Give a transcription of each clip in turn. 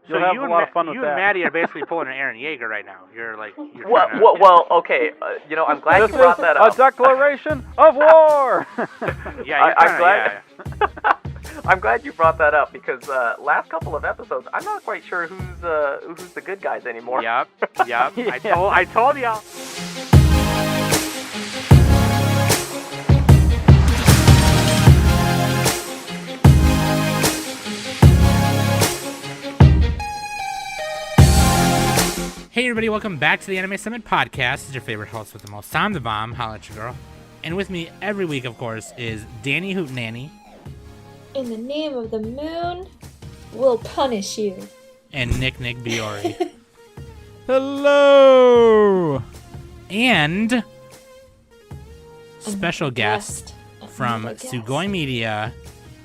You'll have a lot of fun with you that. and Maddie are basically pulling an Aaron Yeager right now. You're like, Well, okay. I'm glad you brought that up. A declaration of war. Yeah, I'm glad. I'm glad you brought that up because last couple of episodes, I'm not quite sure who's the good guys anymore. Yep. I told y'all. Hey everybody, welcome back to the Anime Summit Podcast. This is your favorite host with the most. I'm the bomb, holla at your girl. And with me every week, of course, is Danny Hootenanny. In the name of the moon, we'll punish you. And Nick Biori. Hello! And special guest Another from guest. Sugoi Media,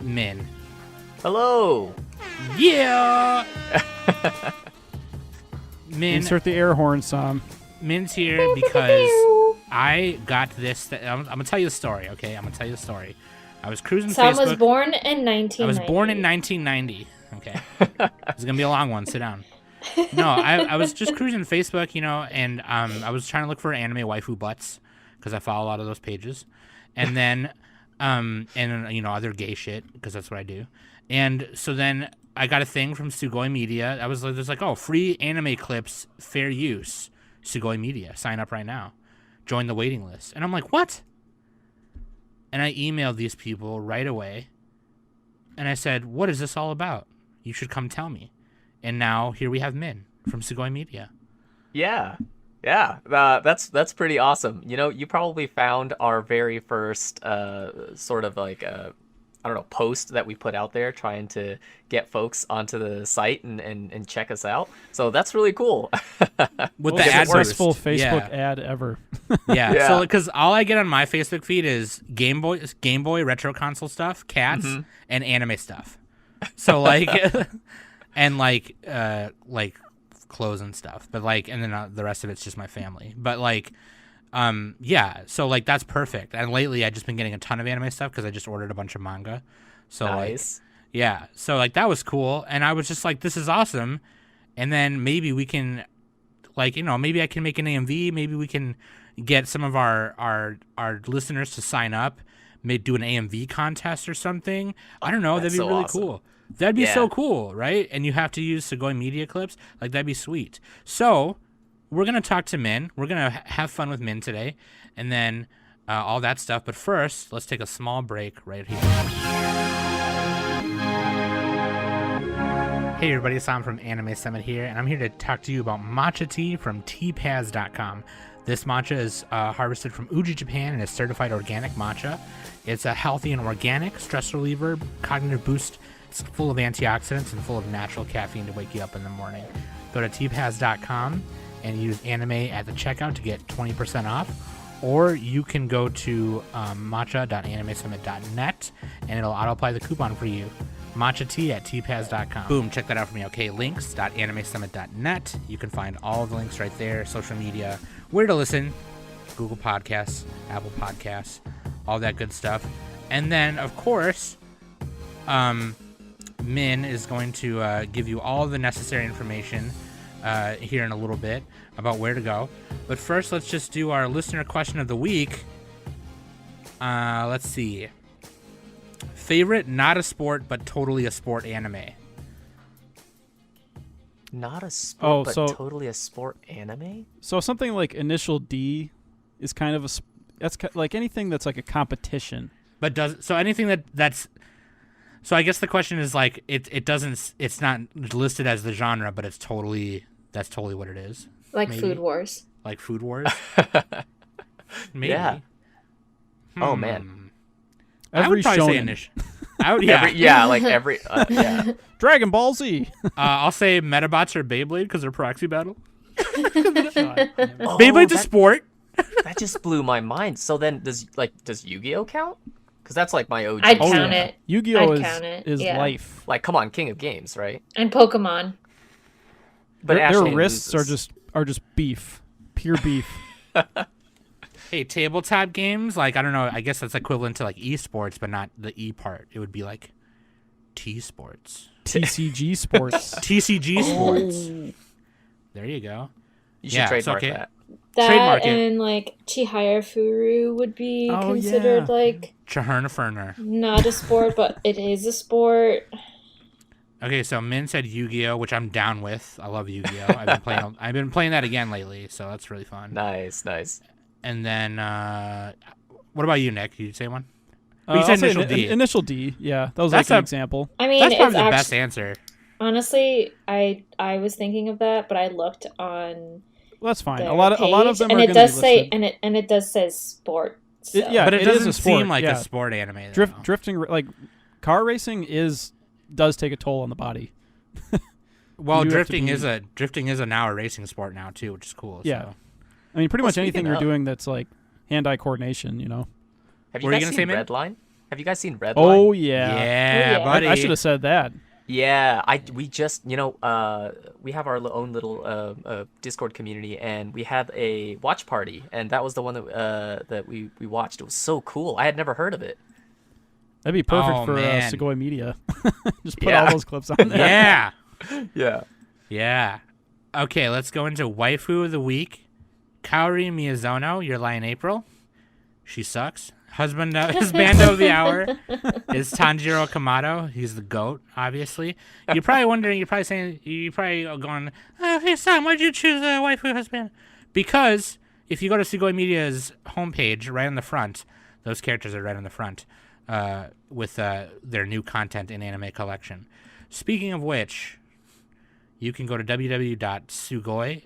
Minh. Hello. Yeah! Minh, Insert the air horn, Sam. Min's here because I got this. I'm going to tell you the story, okay? I'm going to tell you the story. I was cruising Sam Facebook. was born in 1990. I was born in 1990. Okay. It's going to be a long one. Sit down. No, I was just cruising Facebook, and I was trying to look for anime waifu butts because I follow a lot of those pages. And then, other gay shit because that's what I do. And so then I got a thing from Sugoi Media. I was like, oh, free anime clips, fair use. Sugoi Media. Sign up right now. Join the waiting list. And I'm like, what? And I emailed these people right away. And I said, what is this all about? You should come tell me. And now here we have Minh from Sugoi Media. Yeah. That's pretty awesome. You probably found our very first sort of like post that we put out there trying to get folks onto the site and check us out. So that's really cool. With Most the ad successful boost. Facebook ad ever. Yeah. So because all I get on my Facebook feed is Game Boy Retro Console stuff, cats, and anime stuff. So and clothes and stuff. But and then the rest of it's just my family. But so that's perfect. And lately I've just been getting a ton of anime stuff because I just ordered a bunch of manga. So nice. So that was cool. And I was just like, this is awesome. And then maybe we can maybe I can make an AMV. Maybe we can get some of our listeners to sign up, maybe do an AMV contest or something. I don't know. That'd be so really awesome. cool. That'd be so cool, right? And you have to use Sugoi Media clips. That'd be sweet. So we're going to talk to Minh. We're going to have fun with Minh today. And then all that stuff. But first, let's take a small break right here. Hey everybody, it's Sam from Anime Summit here, and I'm here to talk to you about matcha tea from teapaz.com. This matcha is harvested from Uji, Japan, and is certified organic matcha. It's a healthy and organic stress reliever, cognitive boost. It's full of antioxidants and full of natural caffeine to wake you up in the morning. Go to teapaz.com and use anime at the checkout to get 20% off. Or you can go to matcha.animesummit.net and it'll auto-apply the coupon for you. Matcha tea at teapaz.com. Boom, check that out for me. Okay, links.animesummit.net. You can find all of the links right there. Social media, where to listen, Google Podcasts, Apple Podcasts, all that good stuff. And then, of course, Minh is going to give you all the necessary information here in a little bit about where to go. But first, let's just do our listener question of the week. Let's see. Favorite not a sport but totally a sport anime. Not a sport, but totally a sport anime? So something like Initial D is kind of that's like anything that's like a competition. But anything that's so I guess the question is it's not listed as the genre, but that's totally what it is. Like Food Wars. Like Food Wars? Maybe. Yeah. Oh man. I would probably say initial. Dragon Ball Z. I'll say Metabots or Beyblade because they're proxy battle. Beyblade's a sport. That just blew my mind. So then, does Yu-Gi-Oh count? Because that's like my OG. I'd count it. Yu-Gi-Oh is yeah. life. Like, come on, King of Games, right? And Pokemon. But their wrists are just beef, pure beef. Hey, tabletop games, I don't know, I guess that's equivalent to esports, but not the E part. It would be T Sports. TCG Sports. TCG Sports. There you go. You should trademark okay. that. That Trademark it. and like Chihaya Furu would be Oh, considered yeah. like Chaherna Ferner. not a sport, but it is a sport. Okay, so Min said Yu-Gi-Oh, which I'm down with. I love Yu-Gi-Oh. I've been playing that again lately, so that's really fun. Nice. And then, what about you, Nick? Did you say one? You I'll said say initial D. Initial D. Yeah, that was That's like an a- example. I mean, That's it's probably the actually best answer. honestly, I was thinking of that, but I looked on Well, that's fine. their A lot of them and are it going to does be say listed. and it does say sport. So. Yeah, But it it is doesn't a sport, seem like yeah. a sport anime, though. Drifting, like car racing, does take a toll on the body. Well, You have to drifting is now a racing sport now too, which is cool. Yeah. So. I mean, pretty Well, much anything speaking you're of- doing that's like hand-eye coordination, you know. Have What you were you guys gonna seen say, Min? Redline? Have you guys seen Redline? Oh yeah, Yeah, yeah. buddy. I should have said that. Yeah, we just we have our own little Discord community, and we had a watch party, and that was the one that we watched. It was so cool. I had never heard of it. That'd be perfect Oh, for man. Sugoi Media. Just put Yeah. all those clips on there. Yeah. Yeah. Yeah. Okay, let's go into Waifu of the Week. Kaori Miazono, Your Lie in April. She sucks. Husbando of the Hour is Tanjiro Kamado. He's the GOAT, obviously. You're probably wondering, you're probably going, oh, hey, Sam, why'd you choose a waifu husband? Because if you go to Sugoi Media's homepage, right on the front, those characters are right on the front with their new content in anime collection. Speaking of which, you can go to www.sugoi,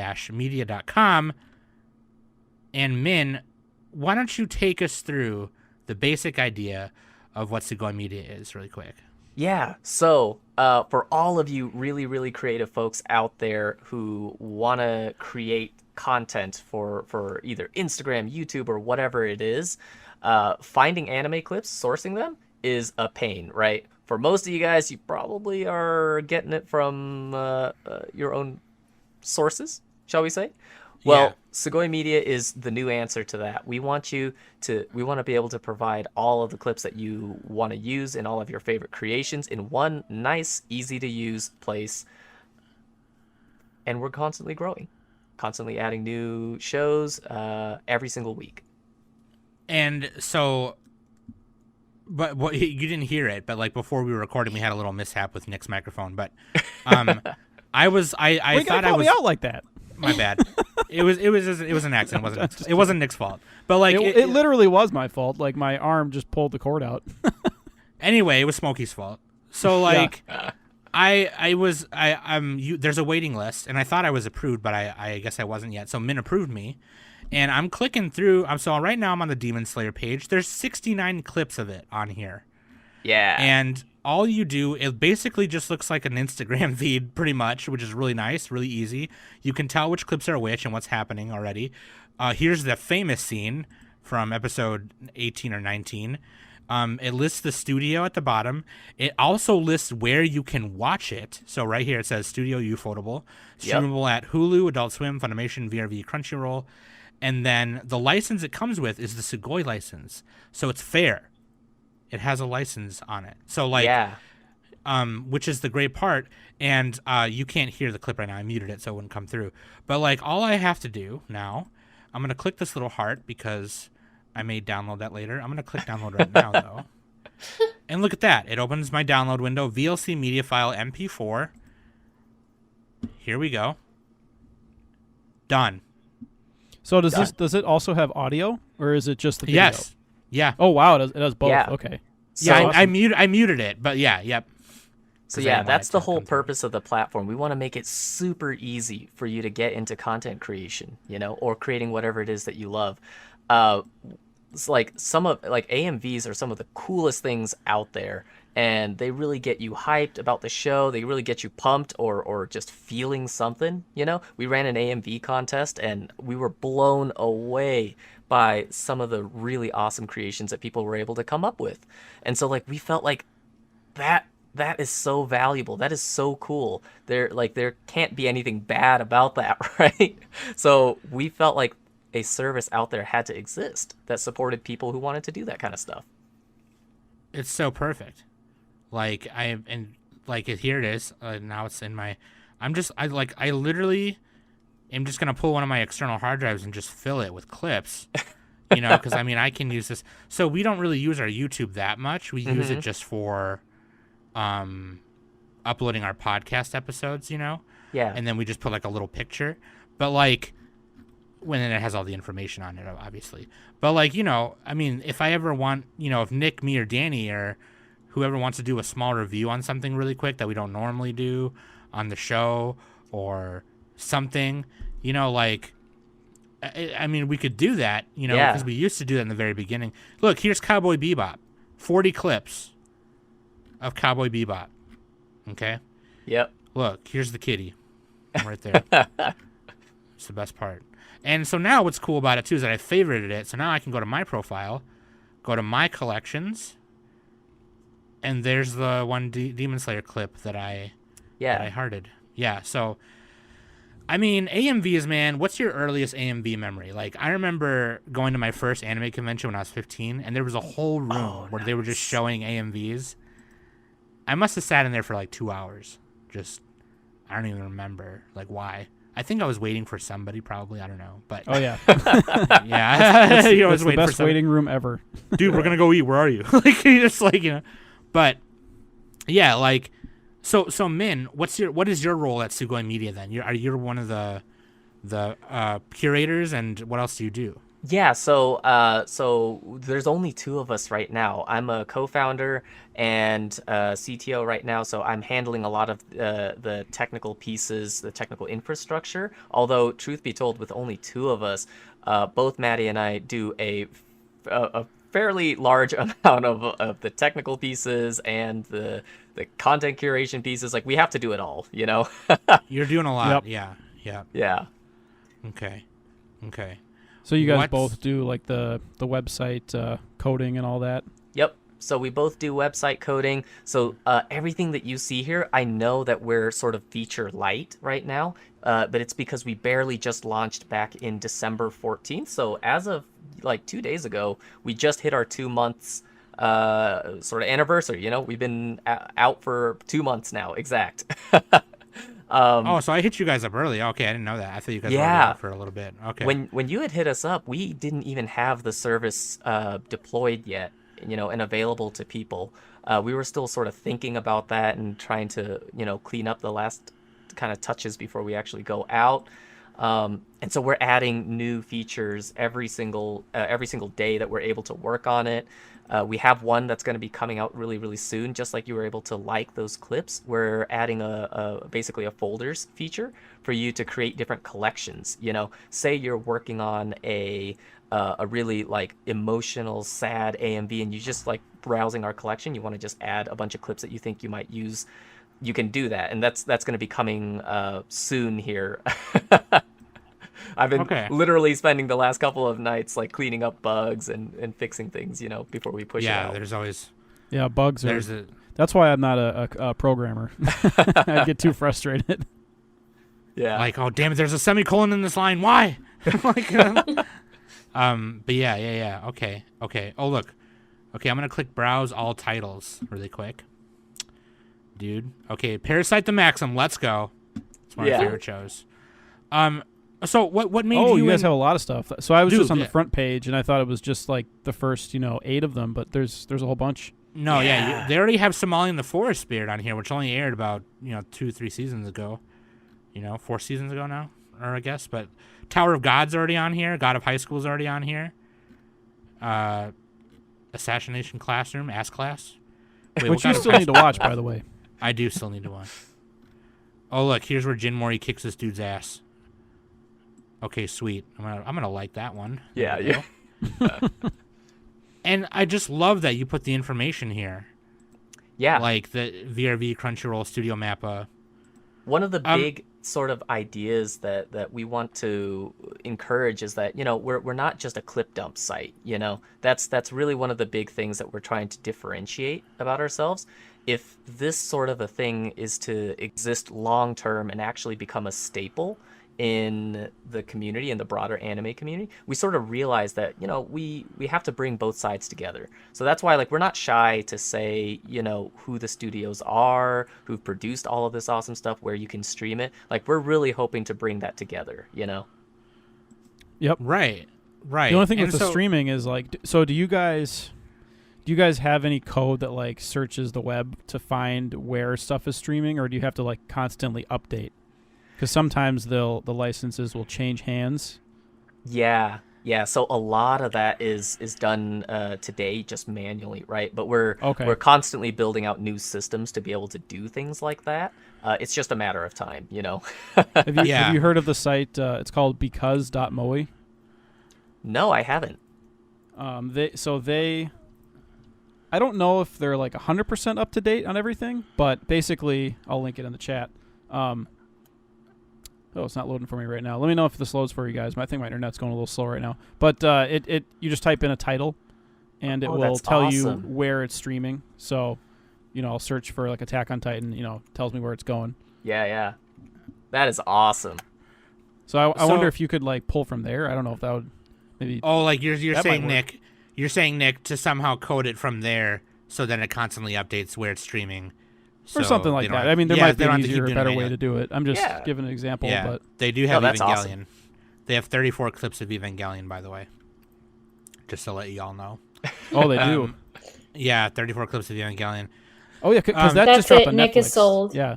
sugoi-media.com. And Min, why don't you take us through the basic idea of what Sugoi Media is really quick? Yeah. So, for all of you really, really creative folks out there who want to create content for either Instagram, YouTube, or whatever it is, finding anime clips, sourcing them is a pain, right? For most of you guys, you probably are getting it from your own sources, shall we say? Well, Yeah. Sugoi Media is the new answer to that. We want to be able to provide all of the clips that you want to use in all of your favorite creations in one nice, easy to use place. And we're constantly growing, constantly adding new shows every single week. And so, but what you didn't hear it, but like before we were recording, we had a little mishap with Nick's microphone. But I Why you thought gotta I call was me out like that. my bad. It was an accident. It wasn't Nick's fault. But like It literally was my fault. Like my arm just pulled the cord out. anyway, it was Smokey's fault. So like. There's a waiting list, and I thought I was approved, but I guess I wasn't yet. So Min approved me, and I'm clicking through. So right now I'm on the Demon Slayer page. There's 69 clips of it on here, Yeah. and all you do, it basically just looks like an Instagram feed, pretty much, which is really nice, really easy. You can tell which clips are which and what's happening already. Here's the famous scene from episode 18 or 19. It lists the studio at the bottom. It also lists where you can watch it. So right here it says Studio Ufotable, streamable at Hulu, Adult Swim, Funimation, VRV, Crunchyroll, and then the license it comes with is the Sugoi license. So it's fair. It has a license on it. So like, yeah. which is the great part. And you can't hear the clip right now. I muted it so it wouldn't come through. But like, all I have to do now, I'm gonna click this little heart because I may download that later. I'm going to click download right now, though. And look at that. It opens my download window, VLC media file MP4. Here we go. Done. So does it also have audio, or is it just the video? Yes. Yeah. Oh wow, it does both. Yeah. Okay. So, Yeah, awesome. I muted it, but yeah, yep. So 'Cause I yeah, didn't want that's it the to whole come through. purpose of the platform. We want to make it super easy for you to get into content creation, or creating whatever it is that you love. It's like AMVs are some of the coolest things out there, and they really get you hyped about the show. They really get you pumped or just feeling something. We ran an AMV contest, and we were blown away by some of the really awesome creations that people were able to come up with. And so we felt like that is so valuable. That is so cool. There can't be anything bad about that, right? So we felt like a service out there had to exist that supported people who wanted to do that kind of stuff. it's so perfect. Like here it is. Now it's in my. I literally am just gonna pull one of my external hard drives and just fill it with clips. Because I can use this. So we don't really use our YouTube that much. We use it just for, uploading our podcast episodes. Yeah. And then we just put like a little picture, but like, when it has all the information on it, obviously. But like, if I ever want, if Nick, me, or Danny, or whoever wants to do a small review on something really quick that we don't normally do on the show or something, like, we could do that, because we used to do that in the very beginning. Look, here's Cowboy Bebop. 40 clips of Cowboy Bebop. Okay? Yep. Look, here's the kitty. Right there. It's the best part. And so now what's cool about it, too, is that I favorited it. So now I can go to my profile, go to my collections, and there's the one Demon Slayer clip that I hearted. Yeah, so, AMVs, man, what's your earliest AMV memory? Like, I remember going to my first anime convention when I was 15, and there was a whole room where they were just showing AMVs. I must have sat in there for like 2 hours. I don't even remember, like, why. I think I was waiting for somebody, probably. I don't know, but yeah, yeah, that's was the waiting best waiting room ever. Dude, we're gonna go eat. Where are you? But yeah, like, so Min, what is your role at Sugoi Media then? Are you one of the curators, and what else do you do? Yeah, so there's only two of us right now. I'm a co-founder and CTO right now, so I'm handling a lot of the technical pieces, the technical infrastructure. Although, truth be told, with only two of us, both Maddie and I do a fairly large amount of the technical pieces and the content curation pieces. Like, we have to do it all, You're doing a lot. Yep. Yeah. Okay. So you guys both do like the website coding and all that? Yep. So we both do website coding. So everything that you see here, I know that we're sort of feature light right now, but it's because we barely just launched back in December 14th. So as of like 2 days ago, we just hit our 2 months sort of anniversary. We've been out for 2 months now, exact. So I hit you guys up early. Okay, I didn't know that. I thought you guys were out for a little bit. Okay. When you had hit us up, we didn't even have the service deployed yet, and available to people. We were still sort of thinking about that and trying to, clean up the last kind of touches before we actually go out. And so we're adding new features every single day that we're able to work on it. We have one that's going to be coming out really, really soon. Just like you were able to like those clips, we're adding basically a folders feature for you to create different collections. Say you're working on a really like emotional, sad AMV, and you just like browsing our collection. You want to just add a bunch of clips that you think you might use. You can do that, and that's going to be coming soon here. I've been literally spending the last couple of nights like cleaning up bugs and fixing things, before we push it out. Yeah, there's always bugs. That's why I'm not a programmer. I get too frustrated. Yeah. Like, oh damn it, there's a semicolon in this line. Why? But yeah. Okay. Oh look. Okay, I'm gonna click browse all titles really quick. Dude. Okay, Parasite the Maxim. Let's go. It's one of my favorite shows. So what made you? Oh, you guys have a lot of stuff. So I was just on the front page, and I thought it was just like the first, 8 of them, but there's a whole bunch. No, they already have Somali and the Forest Spirit on here, which only aired about 2-3 seasons ago. 4 seasons ago now, or I guess. But Tower of God's already on here. God of High School's already on here. Assassination Classroom, Ass Class. Wait, which you still need to watch, by the way. I do still need to watch. Oh look, here's where Jin Mori kicks this dude's ass. Okay, sweet. I'm gonna like that one. Yeah. And I just love that you put the information here. Yeah. Like the VRV Crunchyroll Studio Mappa. One of the big sort of ideas that we want to encourage is that, we're not just a clip dump site, That's really one of the big things that we're trying to differentiate about ourselves. If this sort of a thing is to exist long term and actually become a staple in the community, in the broader anime community, we sort of realize that, you know, we have to bring both sides together. So that's why, like, we're not shy to say, you know, who the studios are, who've produced all of this awesome stuff, where you can stream it. Like, we're really hoping to bring that together, you know? Yep. Right. The only thing with the streaming is, like, so do you guys have any code that, like, searches the web to find where stuff is streaming, or do you have to, like, constantly update? Because sometimes the licenses will change hands. Yeah. So a lot of that is done today just manually, right? But we're constantly building out new systems to be able to do things like that. It's just a matter of time, you know. Have you heard of the site? It's called because.moe. No, I haven't. I don't know if they're like 100% up to date on everything, but basically, I'll link it in the chat. It's not loading for me right now. Let me know if this loads for you guys. I think my internet's going a little slow right now. But you just type in a title, and it will tell you where it's streaming. So, you know, I'll search for like Attack on Titan. You know, tells me where it's going. Yeah. That is awesome. So I wonder if you could like pull from there. I don't know if that would maybe. Oh, like you're saying, Nick. You're saying, Nick, to somehow code it from there so that it constantly updates where it's streaming. Or something like that. I mean, there might be an easier or better way to do it. I'm just giving an example. Yeah, but they do have Evangelion. Awesome. They have 34 clips of Evangelion, by the way. Just to let you all know. Oh, they do? Yeah, 34 clips of Evangelion. Oh, yeah, because that just dropped on Netflix. Nick is sold. Yeah.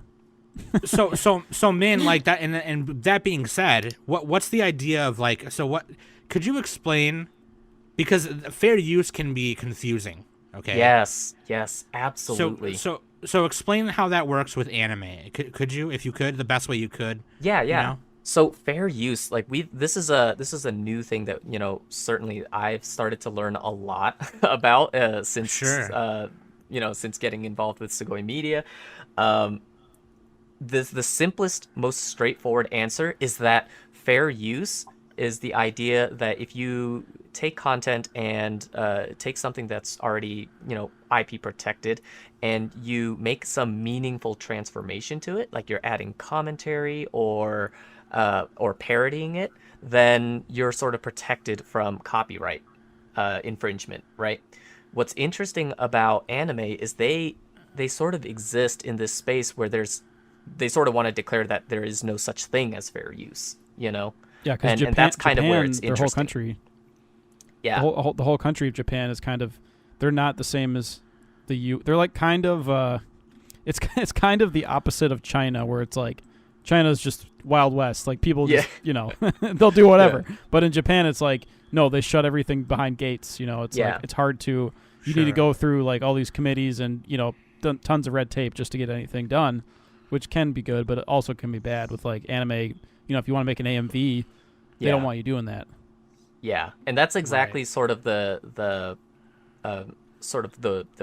So Min, like that, and that being said, what's the idea of like, so what, could you explain, because fair use can be confusing, okay? Yes, absolutely. So explain how that works with anime. Could you, if you could, the best way you could? Yeah. You know? So fair use, like this is a new thing that, you know, certainly I've started to learn a lot about since since getting involved with Sugoi Media. The simplest, most straightforward answer is that fair use is the idea that if you take content and take something that's already, you know, IP protected, and you make some meaningful transformation to it, like you're adding commentary or parodying it, then you're sort of protected from copyright infringement, right? What's interesting about anime is they sort of exist in this space where they sort of want to declare that there is no such thing as fair use, you know? Yeah, because and that's kind of where it's interesting. Their whole country. Yeah. The whole country of Japan is kind of, they're not the same as the U. They're like kind of, it's kind of the opposite of China, where it's like, China's just Wild West. Like people just, you know, they'll do whatever. Yeah. But in Japan, it's like, no, they shut everything behind gates. You know, it's like, it's hard to, you need to go through like all these committees and, you know, tons of red tape just to get anything done, which can be good, but it also can be bad with like anime. You know, if you want to make an AMV, they don't want you doing that. Yeah, and that's exactly sort of the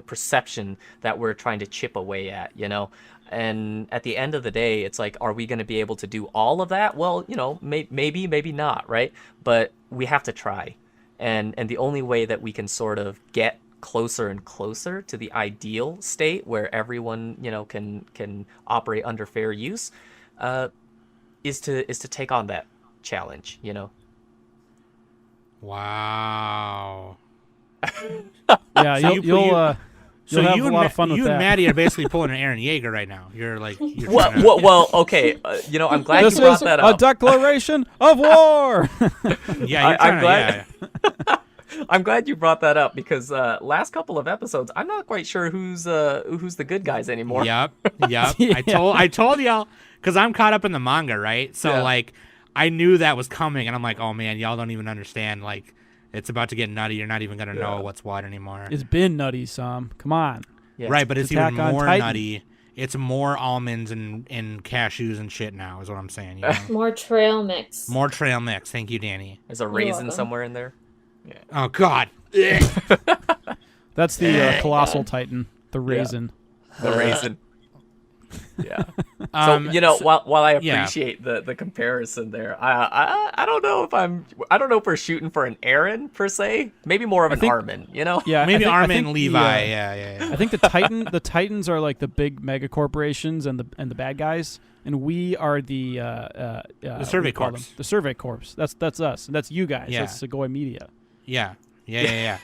perception that we're trying to chip away at, you know. And at the end of the day, it's like, are we going to be able to do all of that? Well, you know, maybe not, right? But we have to try, and the only way that we can sort of get closer and closer to the ideal state where everyone, you know, can operate under fair use, is to take on that challenge, you know. Well, yeah, you'll have a lot of fun with that. You and Maddie are basically pulling an Aaron Yeager right now. You're like, well, okay. You know, I'm glad you brought that up. This is a declaration of war. Yeah, I'm glad. I'm glad you brought that up, because last couple of episodes, I'm not quite sure who's the good guys anymore. Yep. Yeah. I told y'all, because I'm caught up in the manga, right? So like, I knew that was coming, and I'm like, oh man, y'all don't even understand. Like, it's about to get nutty. You're not even gonna know what's what anymore. It's been nutty, Sam. Come on. Yeah, right, but it's even more nutty. It's more almonds and cashews and shit now, is what I'm saying. You know? More trail mix. More trail mix. Thank you, Danny. There's a raisin somewhere in there. Yeah. Oh God. That's the colossal titan, the raisin. The raisin. Yeah. So while I yeah. appreciate the comparison there, I don't know if we're shooting for an Aaron per se. Maybe more of an Armin, you know? Yeah, Maybe I Armin think and Levi. Yeah. I think the Titans are like the big mega corporations and the bad guys, and we are the Survey Corps. The Survey Corps. That's us. And that's you guys. Yeah. That's Sugoi Media. Yeah. You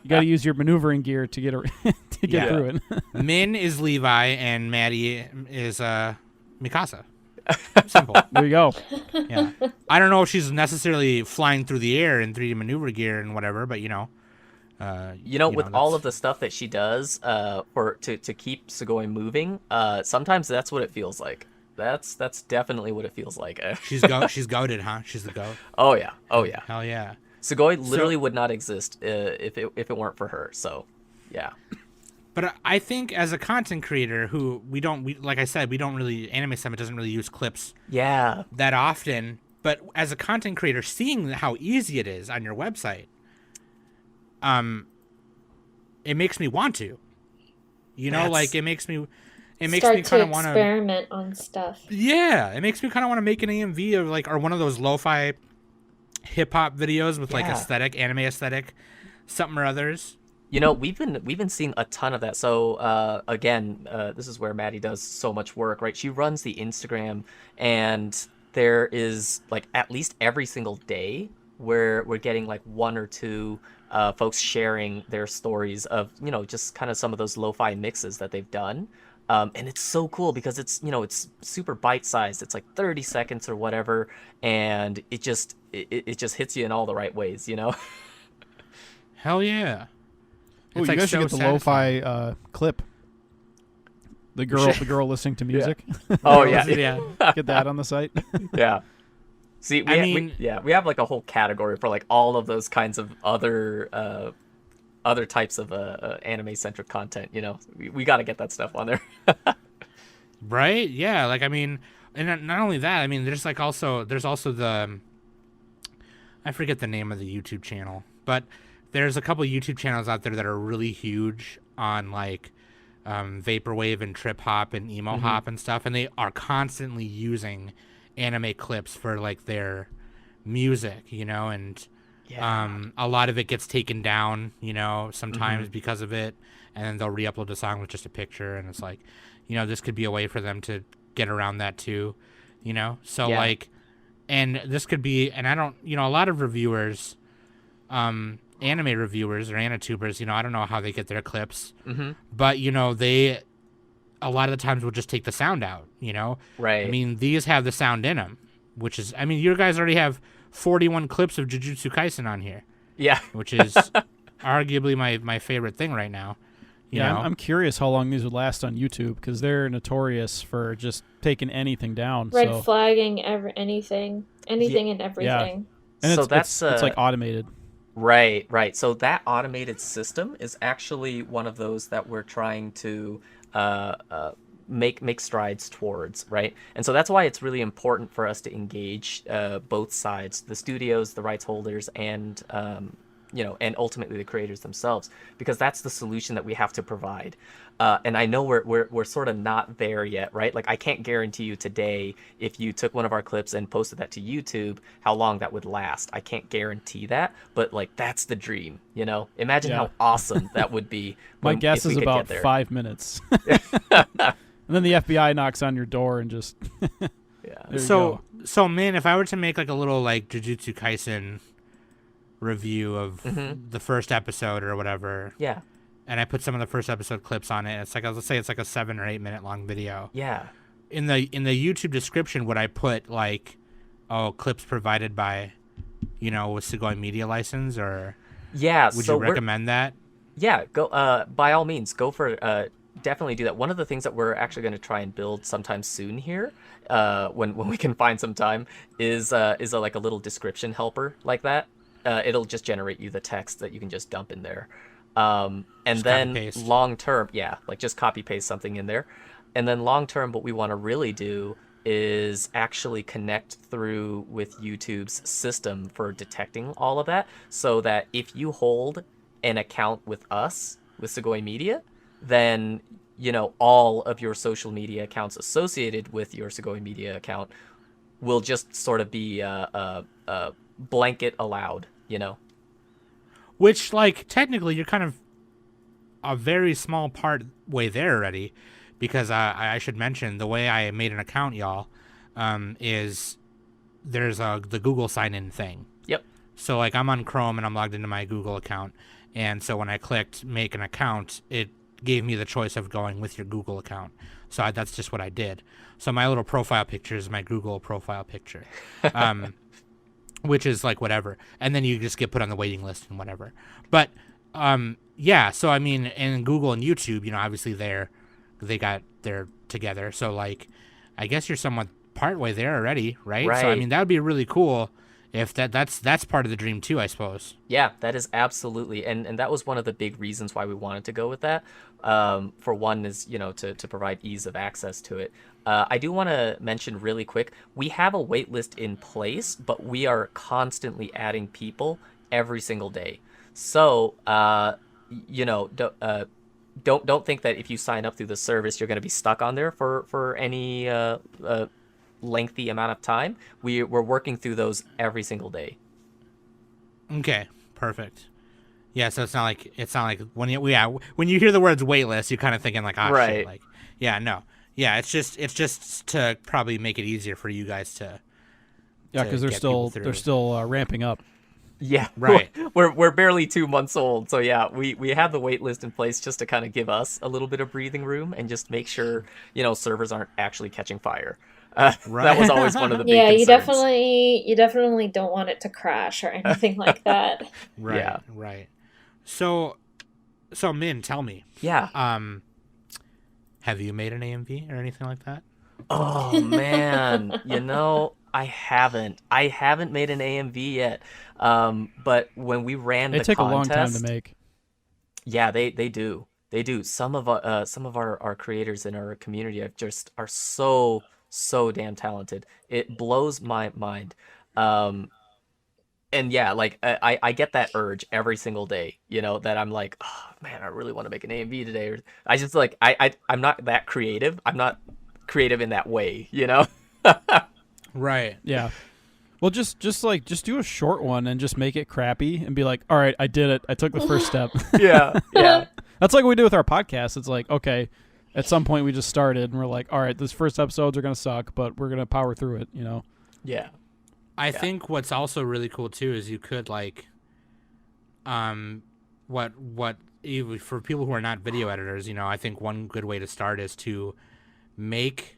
got to use your maneuvering gear to get through it. Minh is Levi and Maddie is Mikasa. Simple. There you go. Yeah. I don't know if she's necessarily flying through the air in 3D maneuver gear and whatever, but with all of the stuff that she does to keep Sugoi moving, sometimes that's what it feels like. That's definitely what it feels like. She's goated, huh? She's the goat. Oh yeah. Hell yeah. Sugoi literally would not exist if it weren't for her. So, yeah. But I think as a content creator who like I said, we don't really, Anime Summit doesn't really use clips that often. But as a content creator, seeing how easy it is on your website, it makes me want to. It makes me kind of want to experiment on stuff. Yeah, it makes me kind of want to make an AMV of or one of those lo-fi hip hop videos with like anime aesthetic, something or others. We've been seeing a ton of that. So again, this is where Maddie does so much work, right? She runs the Instagram, and there is like at least every single day where we're getting like one or two folks sharing their stories of just kind of some of those lo-fi mixes that they've done. And it's so cool because it's super bite-sized. It's like 30 seconds or whatever, and it just hits you in all the right ways, Hell yeah. Oh, you guys should get the lo-fi clip. The girl listening to music. Oh yeah. Get that on the site. Yeah. See, we have like a whole category for like all of those kinds of other types of anime-centric content. We got to get that stuff on there. Right? Yeah. And not only that. There's also the, I forget the name of the YouTube channel, but there's a couple YouTube channels out there that are really huge on vaporwave and trip hop and emo hop and stuff, and they are constantly using anime clips for their music, and a lot of it gets taken down, sometimes because of it, and then they'll re-upload the song with just a picture, and it's this could be a way for them to get around that too, so and this could be, and I don't, a lot of reviewers, anime reviewers or anitubers, I don't know how they get their clips, but they a lot of the times will just take the sound out, right? These have the sound in them, which is, you guys already have 41 clips of Jujutsu Kaisen on here, which is arguably my favorite thing right now. I'm curious how long these would last on YouTube, because they're notorious for just taking anything down, red flagging anything and everything. And so it's like automated. Right. So that automated system is actually one of those that we're trying to make strides towards, right? And so that's why it's really important for us to engage both sides, the studios, the rights holders, and and ultimately the creators themselves, because that's the solution that we have to provide. And I know we're sort of not there yet, right? I can't guarantee you today, if you took one of our clips and posted that to YouTube, how long that would last. I can't guarantee that, but that's the dream, Imagine how awesome that would be. My guess is about 5 minutes. And then the FBI knocks on your door and just So man, if I were to make a little Jujutsu Kaisen review of the first episode or whatever, and I put some of the first episode clips on it, it's let's say it's a 7 or 8 minute long video. In the YouTube description, would I put clips provided by with Sugoi Media license, or would you recommend that? Go by all means, go for definitely do that. One of the things that we're actually going to try and build sometime soon here, when we can find some time, is a little description helper like that. It'll just generate you the text that you can just dump in there. And just then long term, just copy paste something in there. And then long term, what we want to really do is actually connect through with YouTube's system for detecting all of that, so that if you hold an account with us, with Sugoi Media, then all of your social media accounts associated with your Sugoi Media account will just sort of be blanket allowed, Which, like, technically, you're kind of a very small part way there already, because I should mention the way I made an account, y'all, is there's the Google sign-in thing. Yep. So, like, I'm on Chrome and I'm logged into my Google account, and so when I clicked make an account, it gave me the choice of going with your Google account. So that's just what I did. So my little profile picture is my Google profile picture, which is like whatever. And then you just get put on the waiting list and whatever. But yeah, so I mean, and Google and YouTube, obviously they got their together. So like, I guess you're somewhat partway there already, right? So I mean, that would be really cool if that's part of the dream too, I suppose. Yeah, that is absolutely, and that was one of the big reasons why we wanted to go with that. For one is, to provide ease of access to it. I do want to mention really quick, we have a wait list in place, but we are constantly adding people every single day. So, don't think that if you sign up through the service, you're going to be stuck on there for any lengthy amount of time. We're working through those every single day. Okay, perfect. Yeah, so it's not like when you hear the words waitlist, you're kind of thinking like, right. Shit, like, yeah, no, yeah, it's just to probably make it easier for you guys to. Yeah, because they're still ramping up. Yeah, right. We're barely 2 months old, so yeah, we have the wait list in place just to kind of give us a little bit of breathing room and just make sure servers aren't actually catching fire. Right. That was always one of the big concerns. you definitely don't want it to crash or anything like that. Right. Yeah. Right. So Min, tell me. Yeah. Have you made an AMV or anything like that? Oh man, I haven't made an AMV yet. But when we ran the contest, they take a long time to make. Yeah, they do. They do. Some of our creators in our community are so damn talented. It blows my mind. And yeah, like I get that urge every single day, that I'm like, oh man, I really want to make an AMV today. Or I just like I'm not that creative. I'm not creative in that way, Right. Yeah. Well, just do a short one and just make it crappy and be like, all right, I did it. I took the first step. Yeah. That's like what we do with our podcast. It's like, okay, at some point we just started and we're like, all right, these first episodes are going to suck, but we're going to power through it, Yeah. I think what's also really cool too is you could like, what for people who are not video editors, I think one good way to start is to make,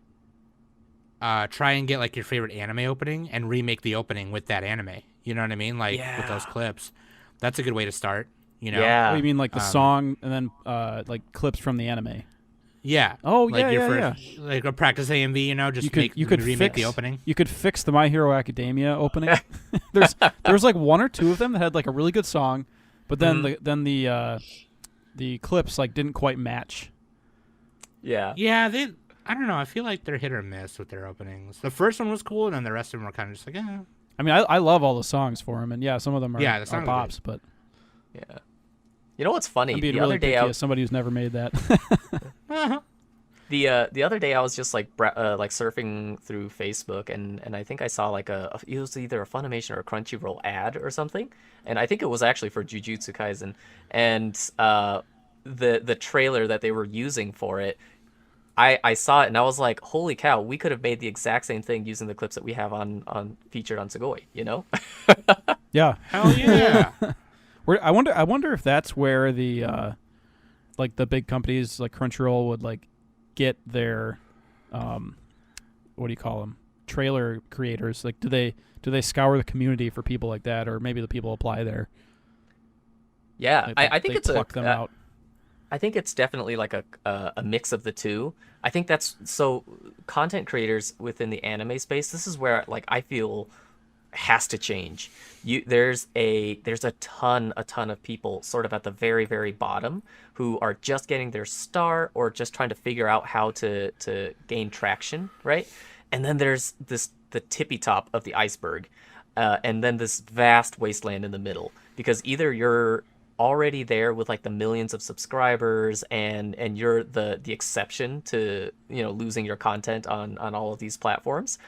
try and get like your favorite anime opening and remake the opening with that anime. You know what I mean? Like with those clips, that's a good way to start. Yeah. What do you mean, like the song and then like clips from the anime? Yeah. Oh, like yeah, your yeah, first, like a practice AMV, just you could remake fix the opening. You could fix the My Hero Academia opening. There's like one or two of them that had like a really good song, but then the clips like didn't quite match. Yeah. Yeah, I don't know. I feel like they're hit or miss with their openings. The first one was cool, and then the rest of them were kind of just like, eh. I mean, I love all the songs for him, and yeah, some of them are, the songs are pops, but yeah. You know what's funny? I'm being the really other day, picky as somebody who's never made that. The other day I was just like surfing through Facebook and I think I saw like it was either a Funimation or a Crunchyroll ad or something, and I think it was actually for Jujutsu Kaisen, and the trailer that they were using for it, I saw it and I was like, holy cow, we could have made the exact same thing using the clips that we have on featured on Sugoi, Yeah. Hell yeah. I wonder if that's where the like the big companies like Crunchyroll would like get their what do you call them, trailer creators. Like do they scour the community for people like that, or maybe the people apply there? Yeah, like I think they it's pluck them out. I think it's definitely like a mix of the two. I think that's so content creators within the anime space, this is where like I feel has to change. There's a ton of people sort of at the very, very bottom who are just getting their start or just trying to figure out how to gain traction, right? And then there's the tippy top of the iceberg, and then this vast wasteland in the middle, because either you're already there with like the millions of subscribers, and you're the exception to, you know, losing your content on all of these platforms,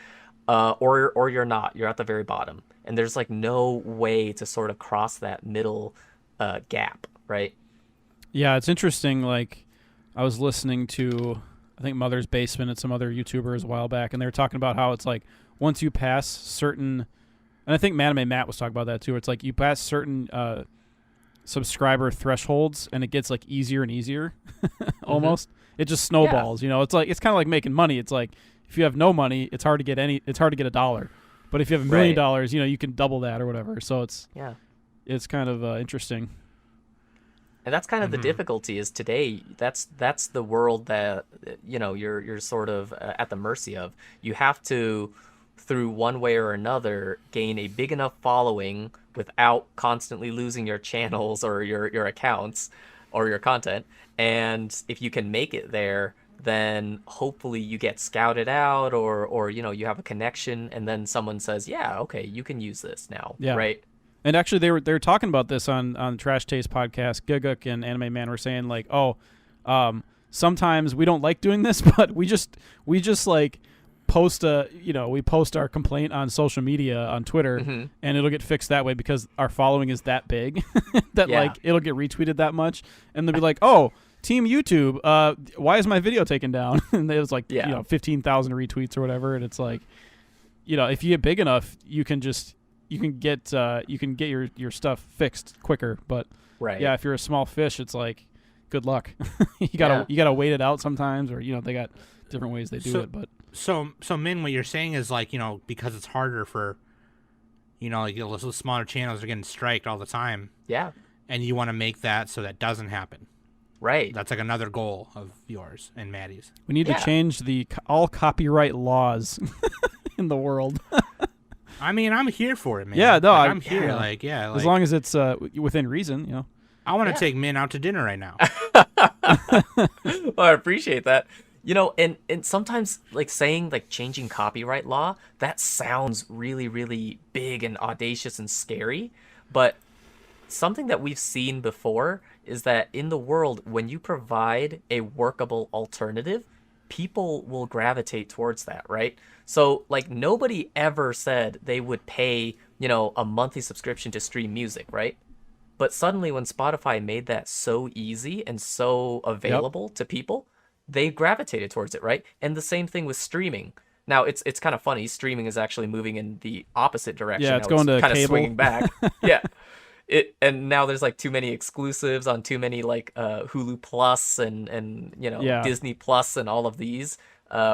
or you're not, you're at the very bottom, and there's like no way to sort of cross that middle gap, right? Yeah, it's interesting. Like, I was listening to, I think, Mother's Basement and some other YouTubers a while back, and they were talking about how it's like once you pass certain, and I think Madame Matt was talking about that too. It's like you pass certain subscriber thresholds, and it gets like easier and easier. Almost, it just snowballs. You know, it's like it's kind of like making money. It's like if you have no money, it's hard to get a dollar. But if you have $1 million, you know, you can double that or whatever. So it's kind of interesting. And that's kind of the difficulty is today. That's the world that, you know, you're sort of at the mercy of. You have to, through one way or another, gain a big enough following without constantly losing your channels or your accounts or your content. And if you can make it there, then hopefully you get scouted out, or you know, you have a connection, and then someone says, yeah, okay, you can use this now, right? And actually, they were talking about this on Trash Taste podcast. Guguk and Anime Man were saying like, sometimes we don't like doing this, but we just like post we post our complaint on social media on Twitter, and it'll get fixed that way because our following is that big that like it'll get retweeted that much, and they'll be like, oh, Team YouTube, why is my video taken down? And it was like 15,000 retweets or whatever, and it's like, you know, if you get big enough, you can get your stuff fixed quicker. But if you're a small fish, it's like, good luck. you gotta wait it out sometimes, or you know, they got different ways they do it. But so Min, what you're saying is like, you know, because it's harder for, you know, like those smaller channels are getting striked all the time. Yeah. And you want to make that so that doesn't happen. Right. That's like another goal of yours and Maddie's. We need to change all copyright laws in the world. I mean, I'm here for it, man. Yeah, no, I'm here. Like, as long as it's within reason, you know. I want to take Min out to dinner right now. Well, I appreciate that. You know, and sometimes like saying like changing copyright law, that sounds really, really big and audacious and scary. But something that we've seen before is that in the world, when you provide a workable alternative, people will gravitate towards that, right? So like nobody ever said they would pay, you know, a monthly subscription to stream music, right? But suddenly when Spotify made that so easy and so available to people, they gravitated towards it, right? And the same thing with streaming. Now it's kind of funny. Streaming is actually moving in the opposite direction. Yeah, it's now going to kind of cable. swinging back. Yeah. And now there's like too many exclusives on too many like Hulu Plus and you know, Disney Plus and all of these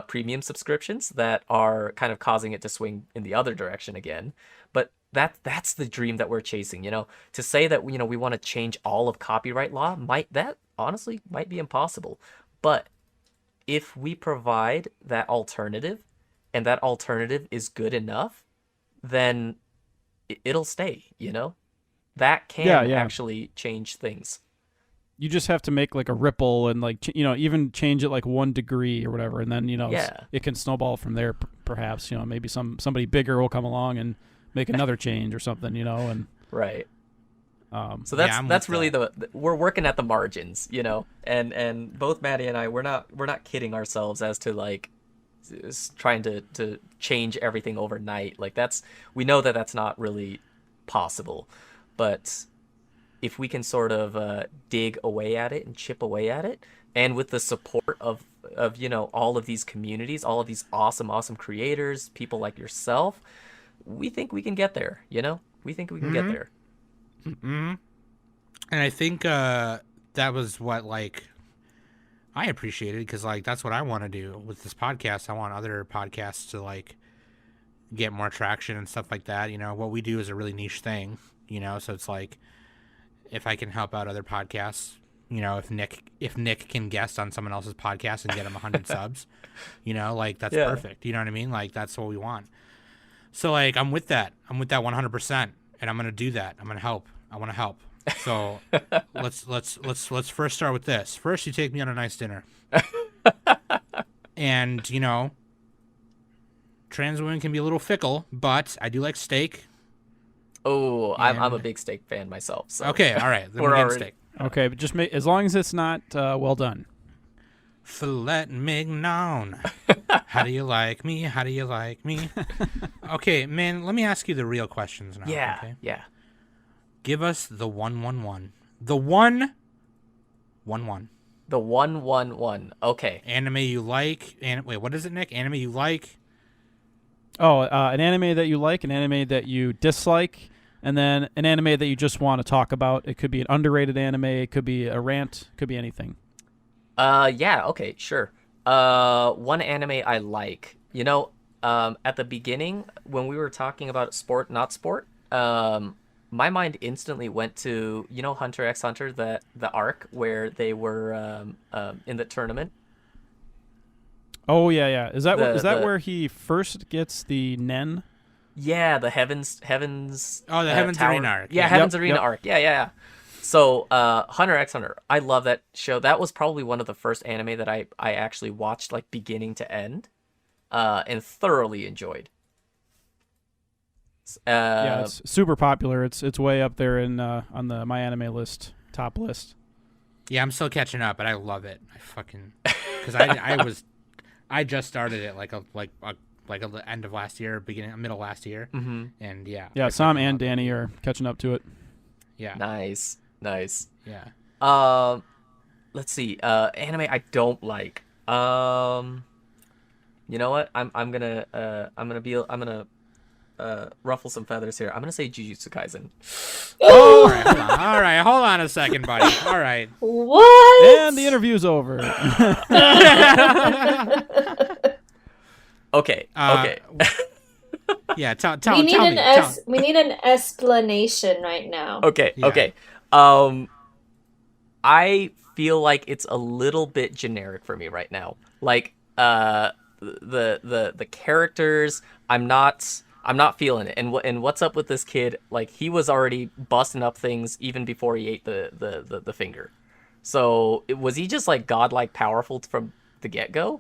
premium subscriptions that are kind of causing it to swing in the other direction again. But that's the dream that we're chasing, you know. To say that, you know, we want to change all of copyright law honestly might be impossible. But if we provide that alternative, and that alternative is good enough, then it'll stay, you know. That can actually change things. You just have to make like a ripple and like, you know, even change it like 1 degree or whatever. And then, you know, it can snowball from there. Perhaps, you know, maybe somebody bigger will come along and make another change or something, you know, and right. So that's really we're working at the margins, you know, and both Maddie and I, we're not kidding ourselves as to like trying to change everything overnight. Like we know that that's not really possible. But if we can sort of dig away at it and chip away at it, and with the support of you know, all of these communities, all of these awesome creators, people like yourself, we think we can get there. You know, we think we can get there. And I think that was what like I appreciated, because like that's what I want to do with this podcast. I want other podcasts to like get more traction and stuff like that. You know, what we do is a really niche thing. You know, so it's like if I can help out other podcasts, you know, if Nick can guest on someone else's podcast and get him 100 subs, you know, like that's perfect. You know what I mean? Like that's what we want. So like I'm with that 100%, and I'm gonna do that. I'm gonna help. I want to help. So let's first start with this. First, you take me on a nice dinner, and you know, trans women can be a little fickle, but I do like steak. Oh, I'm a And- big steak fan myself. So. Okay, all right. Then We're we're getting already- steak. Okay, but just as long as it's not well done. Filet mignon. How do you like me? How do you like me? Okay, man, let me ask you the real questions now. Yeah, Okay? yeah. Give us the 111. The 111. The 111. Okay. Anime you like. Wait, what is it, Nick? Anime you like? Oh, an anime that you like, an anime that you dislike, and then an anime that you just want to talk about. It could be an underrated anime. It could be a rant. It could be anything. Yeah, okay, sure. One anime I like. At the beginning when we were talking about sport, not sport, my mind instantly went to, Hunter x Hunter, the arc where they were in the tournament. Oh yeah. Is that The- the- where he first gets the Nen? Yeah, the Heavens. Oh, the Heavens Tower. Arena arc. Yeah, Yeah. Heavens Yep, Arena yep. arc. Yeah. So, Hunter x Hunter, I love that show. That was probably one of the first anime that I actually watched like beginning to end, and thoroughly enjoyed. Yeah, it's super popular. It's way up there in on the My Anime list, top list. Yeah, I'm still catching up, but I love it. Because I just started it like the end of last year, middle last year, and yeah. Yeah, I Sam fucking and love it. Danny are catching up to it. Yeah, Nice. yeah. Let's see. Anime I don't like. You know what? I'm gonna ruffle some feathers here. I'm gonna say Jujutsu Kaisen. All right, hold on a second, buddy. All right. What? And the interview's over. Okay. Okay. Yeah, tell we need me. we need an explanation right now. Okay. Yeah. Okay. I feel like it's a little bit generic for me right now. Like the characters, I'm not feeling it. And what's up with this kid? Like he was already busting up things even before he ate the finger. So was he just like godlike powerful from the get-go?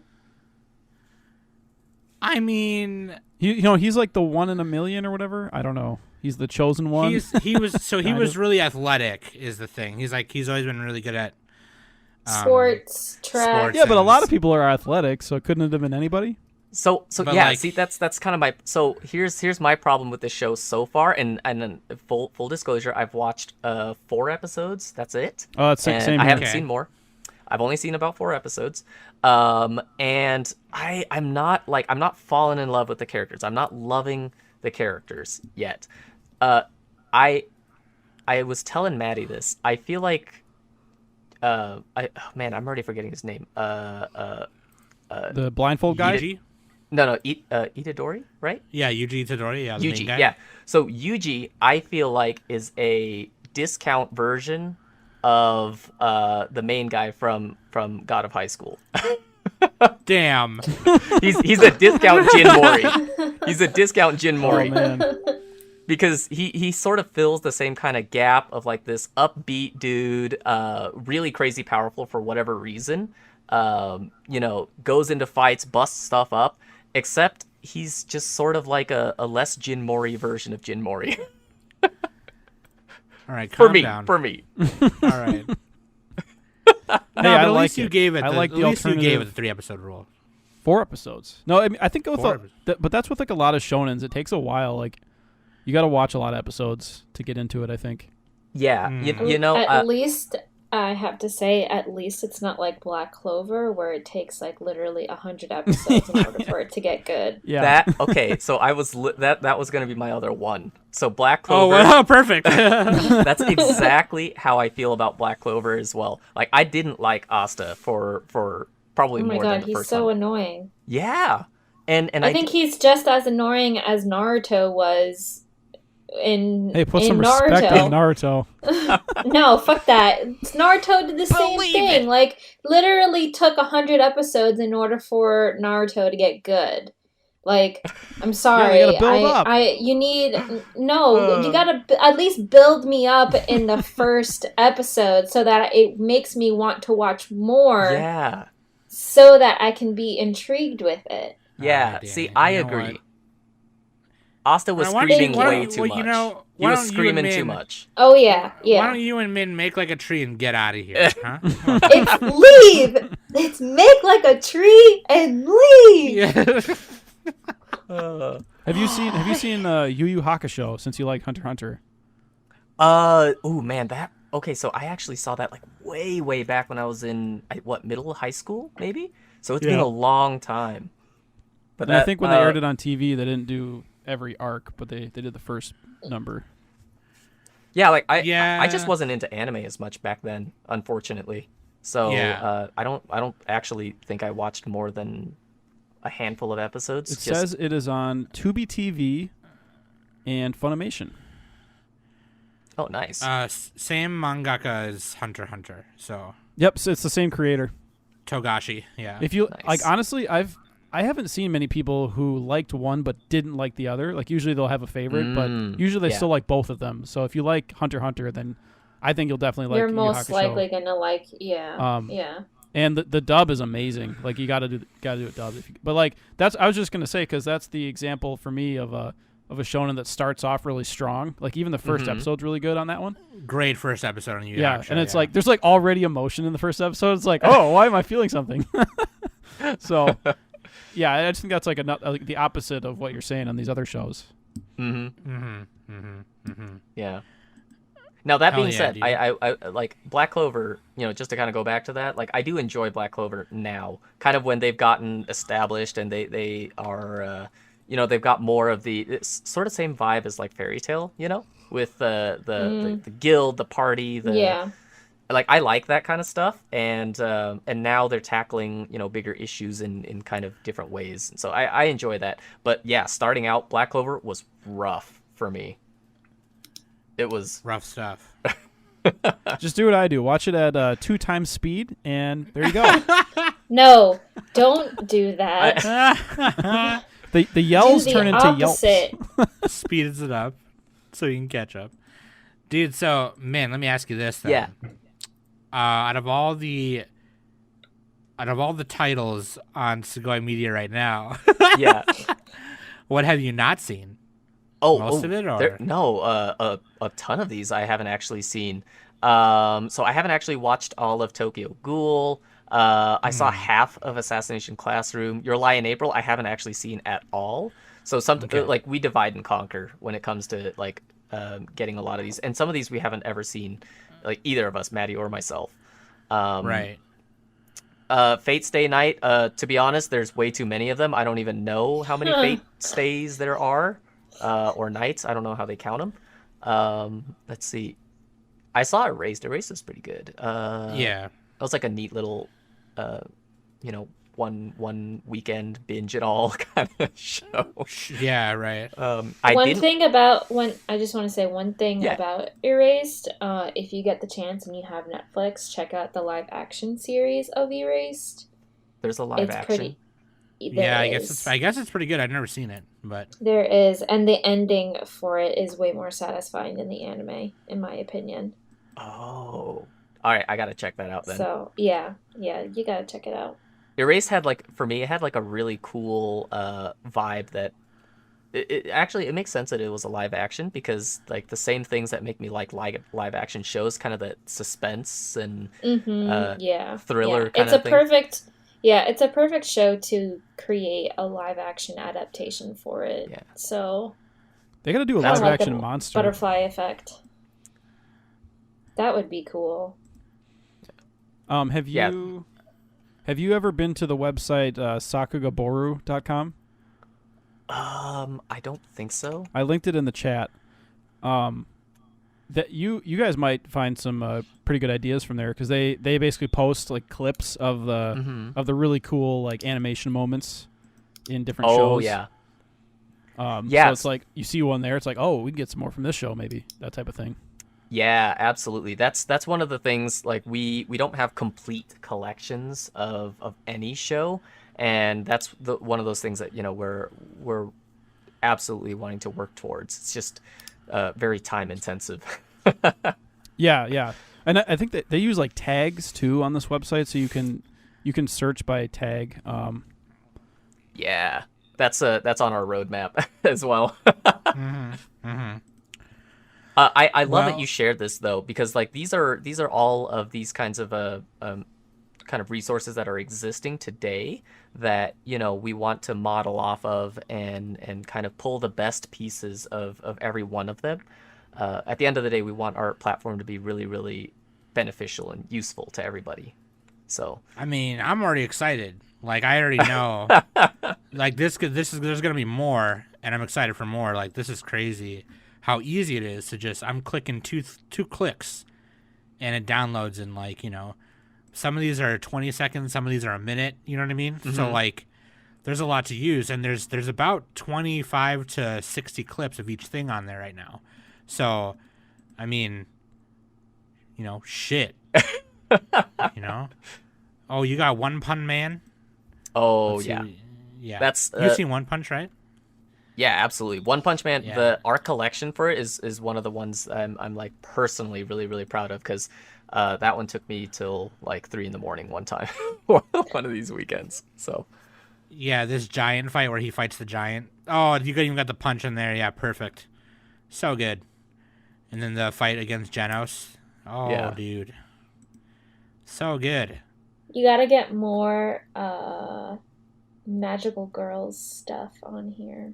I mean, he's like the 1 in a million or whatever. I don't know. He's the chosen one. he was Kind of. really athletic is the thing. He's always been really good at Sports, track. sports. Yeah, but a lot of people are athletic, so couldn't it have been anybody? So But, yeah, like- see that's kind of my here's my problem with the show so far, and then full disclosure, I've watched 4 episodes. That's it. Oh, that's And same I here. haven't Okay. seen more. I've only seen about 4 episodes. And I'm not falling in love with the characters. I'm not loving the characters yet. I was telling Maddie this. I feel like I'm already forgetting his name. The blindfold guy. Yuji? No, Itadori, right? Yeah, Yuji Itadori. Yeah, the main Yuji, guy. yeah. So Yuji, I feel like is a discount version of the main guy from God of High School. Damn. He's a discount Jin Mori. He's a discount Jin Oh Mori man. because he sort of fills the same kind of gap of like this upbeat dude, really crazy powerful for whatever reason. Goes into fights, busts stuff up, except he's just sort of like a less Jin Mori version of Jin Mori. All right, for calm me. down. For me. All right. Hey, But I at like least you it. gave it. I like at the least you gave it alternative. the 3-episode rule. 4 episodes. No, I think with 4 episodes. but that's with like a lot of shonens. It takes a while. Like you got to watch a lot of episodes to get into it. I think. Yeah, Mm. you know, At least I have to say, at least it's not like Black Clover, where it takes like literally 100 episodes in order for it to get good. Yeah. that okay. So I was that was gonna be my other one. So Black Oh, Clover. wow, perfect. That's exactly how I feel about Black Clover as well. Like I didn't like Asta for probably Oh my more than god, the he's first so one. annoying. Yeah, and I think he's just as annoying as Naruto was in Hey, put in some Naruto. respect on Naruto. No, fuck that. Naruto did the same Believe thing. it. Like, literally took 100 episodes in order for Naruto to get good. Like, I'm sorry. gotta build up. You gotta at least build me up in the first episode so that it makes me want to watch more, yeah, so that I can be intrigued with it. yeah. Danny, See, you I know agree. what? Asta was Why don't you- screaming why don't way you- too well, much. you know, He why was don't you screaming and too Min- much. Oh yeah, yeah. Why don't you and Min make like a tree and get out of here, huh? It's leave. It's make like a tree and leave. Yeah. Have you seen Yu Yu Hakusho since you like Hunter x Hunter? Oh man, that. Okay, so I actually saw that like way back when I was in middle high school maybe. So it's been Yeah. a long time. But And I think when they aired it on TV, they didn't do every arc, but they did the first number. Yeah, like Yeah. I just wasn't into anime as much back then, unfortunately. So Yeah. I don't actually think I watched more than a handful of episodes. It says it is on Tubi TV and Funimation. Oh, nice. Same mangaka as Hunter x Hunter, so Yep, so it's the same creator. Togashi. Yeah. If you Nice. like, honestly, I haven't seen many people who liked one but didn't like the other. Like usually they'll have a favorite, but usually they yeah. still like both of them. So if you like Hunter x Hunter, then I think you'll definitely like You're Yu Yu most Hakusho. likely gonna like, yeah, yeah. And the dub is amazing. Like you gotta do it dubbed. But like I was just gonna say because that's the example for me of a shonen that starts off really strong. Like even the first episode's really good on that one. Great first episode on Yu Yu Yeah, Hakusho, and it's like there's like already emotion in the first episode. It's like, oh, why am I feeling something? So, yeah, I just think that's like the opposite of what you're saying on these other shows. Yeah. Now that Hell being yeah, said, dude. I like Black Clover. You know, just to kind of go back to that, like I do enjoy Black Clover now. Kind of when they've gotten established and they are, you know, they've got more of the it's sort of same vibe as like Fairy Tail. You know, with the guild, the party, Yeah. like I like that kind of stuff, and now they're tackling, you know, bigger issues in kind of different ways. So I enjoy that. But yeah, starting out, Black Clover was rough for me. It was rough stuff. Just do what I do. Watch it at 2 times speed, and there you go. No, don't do that. The yells do the turn into yelps. opposite. Speeds it up so you can catch up. Dude, so man, let me ask you this then. Yeah. Out of all the titles on Sugoi Media right now, yeah. what have you not seen? Most of it, or no, a ton of these I haven't actually seen. So I haven't actually watched all of Tokyo Ghoul. I saw half of Assassination Classroom. Your Lie in April I haven't actually seen at all. So like we divide and conquer when it comes to like getting a lot of these, and some of these we haven't ever seen, like either of us, Maddie or myself. right. Fate Stay Night. To be honest, there's way too many of them. I don't even know how many Fate Stays there are. Or nights. I don't know how they count them. Let's see. I saw Erased. Erased was pretty good. Yeah. That was like a neat little, you know, one weekend binge it all kind of show. Yeah, right. I just want to say one thing Yeah. about Erased. If you get the chance and you have Netflix, check out the live action series of Erased. There's a live It's action. pretty. Yeah, I guess is. it's pretty good. I've never seen it, but There is, and the ending for it is way more satisfying than the anime, in my opinion. Oh. All right, I gotta check that out then. So yeah, you gotta check it out. Erased had for me, it had like a really cool vibe that it actually makes sense that it was a live action, because like the same things that make me like live action shows, kind of the suspense and thriller kind of thing. It's a perfect show to create a live action adaptation for it. Yeah. So They got to do a That's live like action the monster. butterfly effect. That would be cool. Have you ever been to the website sakugaboru.com? I don't think so. I linked it in the chat. That you guys might find some pretty good ideas from there, because they basically post like clips of the really cool like animation moments in different shows. Oh yeah. So Yes. it's like you see one there, it's like, oh, we can get some more from this show, maybe, that type of thing. Yeah, absolutely. That's one of the things, like we don't have complete collections of any show, and that's one of those things that, you know, we're absolutely wanting to work towards. It's just very time intensive. Yeah. And I think that they use like tags too on this website, so you can search by tag. Yeah. that's on our roadmap as well. Mm-hmm. I love that Well- you shared this though, because like these are all of these kinds of kind of resources that are existing today that we want to model off of and kind of pull the best pieces of every one of them. At the end of the day, we want our platform to be really, really beneficial and useful to everybody. So I mean, I'm already excited. Like, I already know. Like, there's gonna be more, and I'm excited for more. Like, this is crazy how easy it is to just, I'm clicking two clicks, and it downloads in, like, some of these are 20 seconds, some of these are a minute. You know what I mean? Mm-hmm. So, like, there's a lot to use, and there's about 25 to 60 clips of each thing on there right now. So, I mean, shit. Oh, you got One Punch Man? oh Let's yeah. see. Yeah. That's, You've seen One Punch, right? Yeah, absolutely. One Punch Man, Yeah. our collection for it is one of the ones I'm like personally really, really proud of, because that one took me till like 3 a.m. one time, one of these weekends. So Yeah, this giant fight where he fights the giant. Oh, you even got the punch in there. Yeah, perfect. So good. And then the fight against Genos. Oh, Yeah. dude. So good. You gotta get more magical girls stuff on here.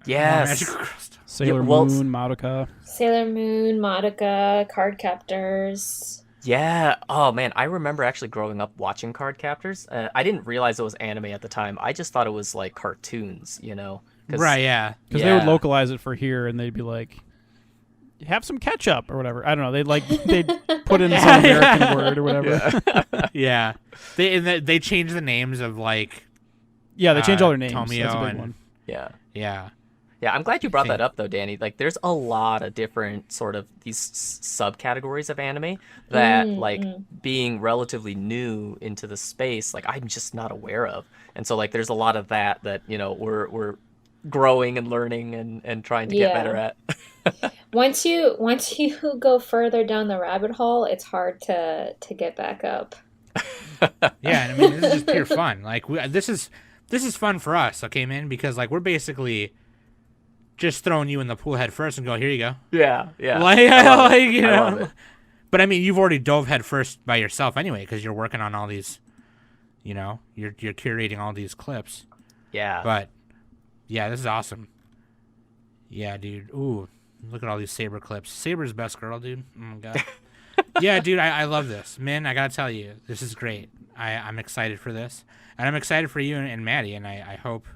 yes, Magical Girl stuff. Sailor well, Moon, Madoka. Sailor Moon, Madoka, Cardcaptors. yeah. Oh man, I remember actually growing up watching Cardcaptors. I didn't realize it was anime at the time. I just thought it was like cartoons, 'Cause- Right, yeah. Because they would Yeah. localize it for here, and they'd be like, "Have some ketchup" or whatever. I don't know. They'd put in some American word or whatever. Yeah. They changed the names of, like, Yeah, they change all their names. Tomio That's a big and- one. Yeah. yeah. Yeah, I'm glad you brought that Think- up though, Danny. Like, there's a lot of different sort of these subcategories of anime that, like, being relatively new into the space, like I'm just not aware of. And so, like, there's a lot of that we're growing and learning and trying to get Yeah. better at. Once you go further down the rabbit hole, it's hard to get back up. Yeah, and I mean, this is just pure fun. Like, this is fun for us, okay, man? Because, like, we're basically just throwing you in the pool head first and go, here you go. Yeah, yeah. Like, I love it. you I love know. it. But I mean, you've already dove head first by yourself anyway, because you're working on all these, you're curating all these clips. Yeah. But yeah, this is awesome. Yeah, dude. Ooh, look at all these Saber clips. Saber's best girl, dude. Oh my god. Yeah, dude, I love this. Man, I gotta tell you, this is great. I'm excited for this. And I'm excited for you and Maddie, and I hope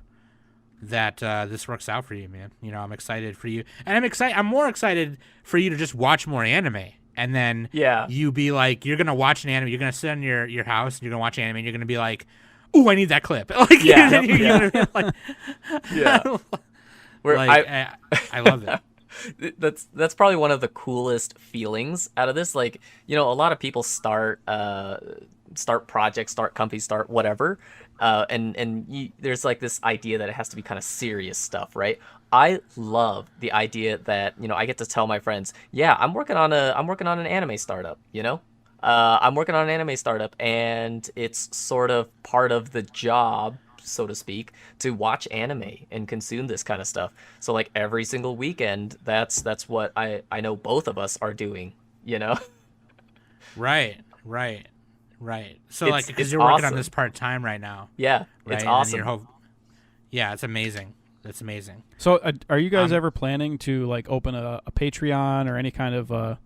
that this works out for you, man. I'm excited for you. And I'm more excited for you to just watch more anime. And then Yeah. you be like, you're gonna watch an anime, you're gonna sit in your house and you're gonna watch anime and you're gonna be like, ooh, I need that clip. Like, Yeah. you're gonna be like, Yeah. Where like, I love it. that's probably one of the coolest feelings out of this. Like, a lot of people start projects, start companies, start whatever, and there's like this idea that it has to be kind of serious stuff, right? I love the idea that I get to tell my friends, yeah, I'm working on an anime startup, I'm working on an anime startup, and it's sort of part of the job, so to speak, to watch anime and consume this kind of stuff. So like every single weekend, that's what I know both of us are doing, Right. So It's- like, because it's you're working awesome. on this part time right now, Yeah, right? it's And awesome. yeah, it's amazing. That's amazing. So, are you guys ever planning to like open a Patreon or any kind of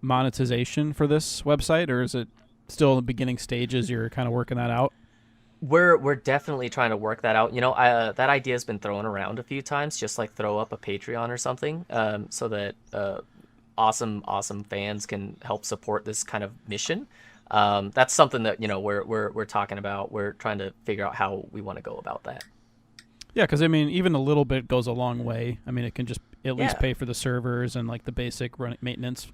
monetization for this website, or is it still in the beginning stages? You're kind of working that out. We're definitely trying to work that out. That idea has been thrown around a few times, just like throw up a Patreon or something, so that awesome fans can help support this kind of mission. That's something that we're talking about. We're trying to figure out how we want to go about that. Yeah, because I mean, even a little bit goes a long way. I mean, it can just at least Yeah. pay for the servers and like the basic maintenance.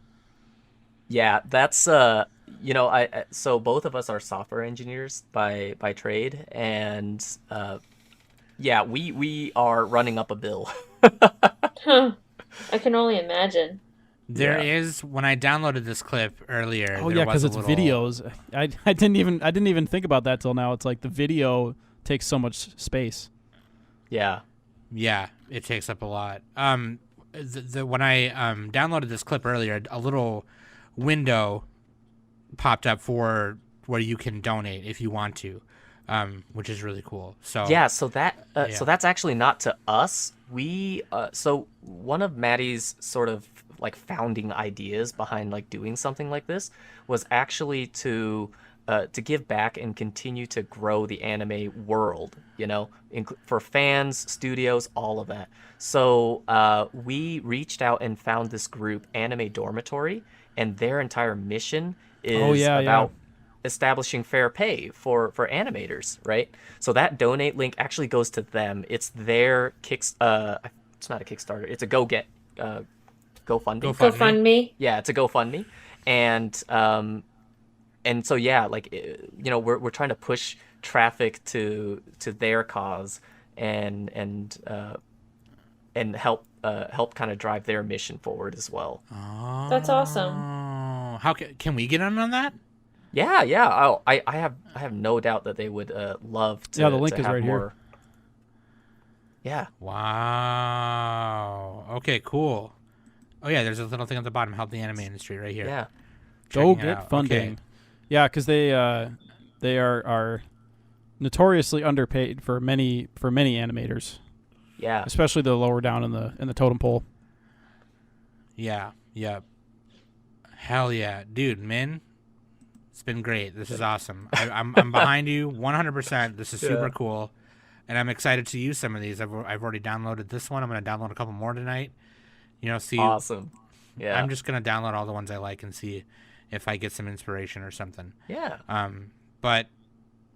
Yeah, that's so both of us are software engineers by trade, and yeah, we are running up a bill. Huh. I can only imagine. There Yeah. is, when I downloaded this clip earlier. Oh there yeah, was because a it's little- videos. I didn't even think about that till now. It's like the video takes so much space. Yeah. Yeah, it takes up a lot. When I downloaded this clip earlier, a little window popped up for where you can donate if you want to, which is really cool. So Yeah, so that Yeah. so that's actually not to us. We so one of Maddie's sort of like founding ideas behind like doing something like this was actually to give back and continue to grow the anime world, for fans, studios, all of that. So we reached out and found this group, Anime Dormitory, and their entire mission is about establishing fair pay for animators, right? So that donate link actually goes to them. It's their it's not a Kickstarter. It's a GoFundMe. GoFundMe. Yeah, it's a GoFundMe, and so yeah, like we're trying to push traffic to their cause and help kind of drive their mission forward as well. That's awesome. How can we get in on that? Yeah. Oh, I have no doubt that they would love to. Yeah, the link to is have right more... here. Yeah. Wow. Okay, cool. Oh yeah, there's a little thing at the bottom. Help the anime industry right here. Yeah. Go Checking it get out. funding. Okay. Yeah, because they are notoriously underpaid for many animators, Yeah. especially the lower down in the totem pole. Yeah. Hell yeah, dude, Min. It's been great. This is awesome. I'm behind you 100%. This is super cool, and I'm excited to use some of these. I've already downloaded this one. I'm gonna download a couple more tonight. See. Awesome. Yeah. I'm just gonna download all the ones I like and see if I get some inspiration or something. Yeah. But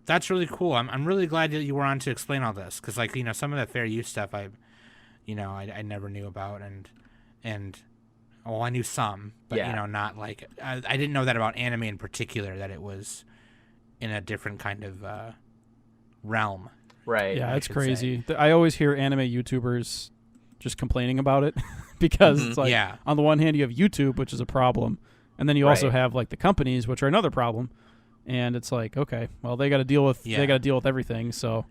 that's really cool. I'm really glad that you were on to explain all this, because some of the fair use stuff I never knew about, and well, I knew some, but not like I didn't know that about anime in particular, that it was in a different kind of realm. Right. Yeah, I it's should crazy. I always hear anime YouTubers just complaining about it because it's like, on the one hand you have YouTube, which is a problem, and then you also have like the companies, which are another problem, and it's like, okay, well, they got to deal with everything. So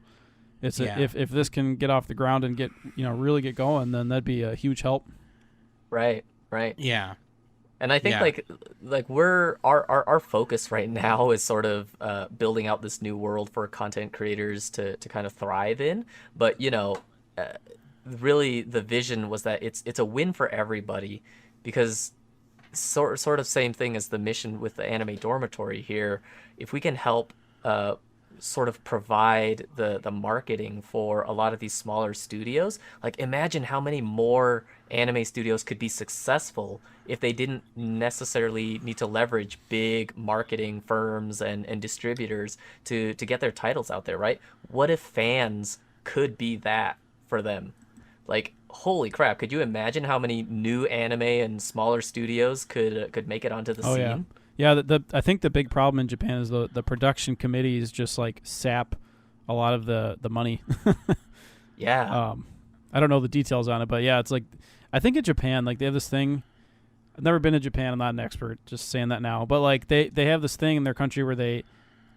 it's if this can get off the ground and get really get going, then that'd be a huge help. Right. Yeah. And I think like we're our focus right now is sort of building out this new world for content creators to kind of thrive in. But really the vision was that it's a win for everybody, because sort of same thing as the mission with the Anime Dormitory here. If we can help sort of provide the marketing for a lot of these smaller studios, like imagine how many more anime studios could be successful if they didn't necessarily need to leverage big marketing firms and distributors to get their titles out there, right? What if fans could be that for them? Like, holy crap, could you imagine how many new anime and smaller studios could make it onto the scene? Yeah, I think the big problem in Japan is the production committees just like sap a lot of the money. Yeah. I don't know the details on it, but yeah, it's like, I think in Japan, like they have this thing. I've never been to Japan. I'm not an expert, just saying that now. But like they have this thing in their country where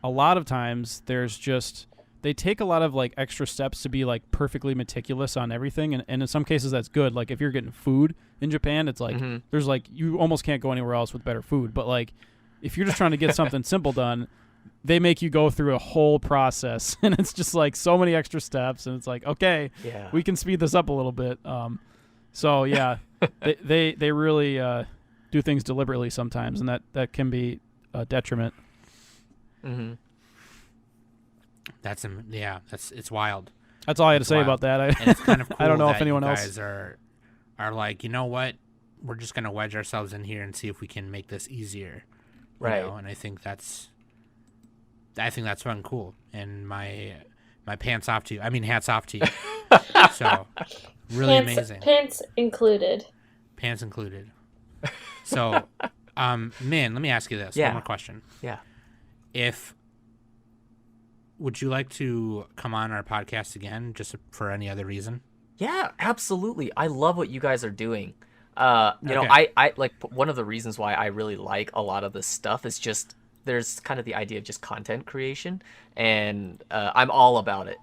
a lot of times they take a lot of like extra steps to be like perfectly meticulous on everything, and in some cases that's good. Like if you're getting food in Japan, it's like there's like you almost can't go anywhere else with better food. But like if you're just trying to get something simple done, they make you go through a whole process, and it's just like so many extra steps, and it's like, okay, we can speed this up a little bit. So yeah, they really do things deliberately sometimes, and that can be a detriment. Mm-hmm. It's wild. That's all I had to say about that. And it's kind of cool. I don't know that if anyone you else guys are like, you know what, we're just gonna wedge ourselves in here and see if we can make this easier, right? And I think that's fun, cool, and my pants off to you. I mean, hats off to you. So really amazing. Pants included. Pants included. So, Min, let me ask you this. One more question. Yeah. Would you like to come on our podcast again, just for any other reason? Yeah, absolutely. I love what you guys are doing. You know, Okay. I like one of the reasons why I really like a lot of this stuff is just there's kind of the idea of just content creation, and I'm all about it.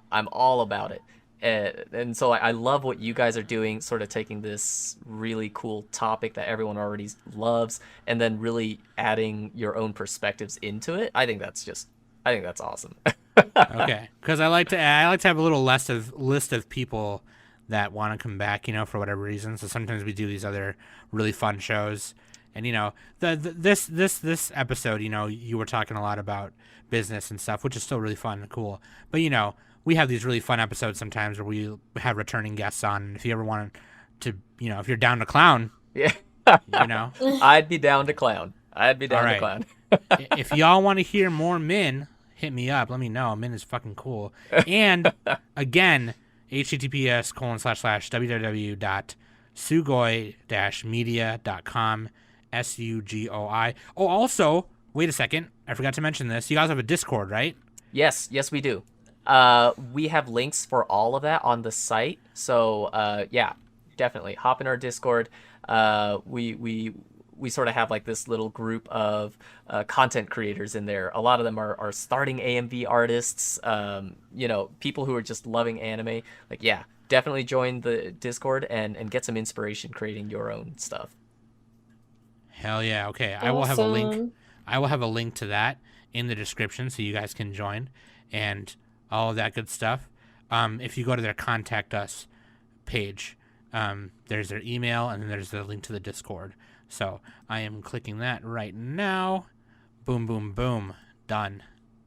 And so I love what you guys are doing, sort of taking this really cool topic that everyone already loves and then really adding your own perspectives into it. I think that's awesome. Okay, because I like to have a little list of people that want to come back, for whatever reason. So sometimes we do these other really fun shows, and this episode, you were talking a lot about business and stuff, which is still really fun and cool. But we have these really fun episodes sometimes where we have returning guests on. And if you ever want to, if you're down to clown, Yeah. I'd be down to clown. All clown. If y'all want to hear more Minh, hit me up. Let me know. Minh is fucking cool. And again, https://www.sugoi-media.com, SUGOI. Oh, also, wait a second. I forgot to mention this. You guys have a Discord, right? Yes, we do. We have links for all of that on the site. So, yeah, definitely hop in our Discord. We sort of have like this little group of content creators in there. A lot of them are starting AMV artists, people who are just loving anime. Like, yeah, definitely join the Discord and get some inspiration creating your own stuff. Hell yeah. Okay. Awesome. I will have a link. I will have a link to that in the description so you guys can join and all of that good stuff. If you go to their contact us page, there's their email and then there's the link to the Discord. So I am clicking that right now. Boom, boom, boom. Done.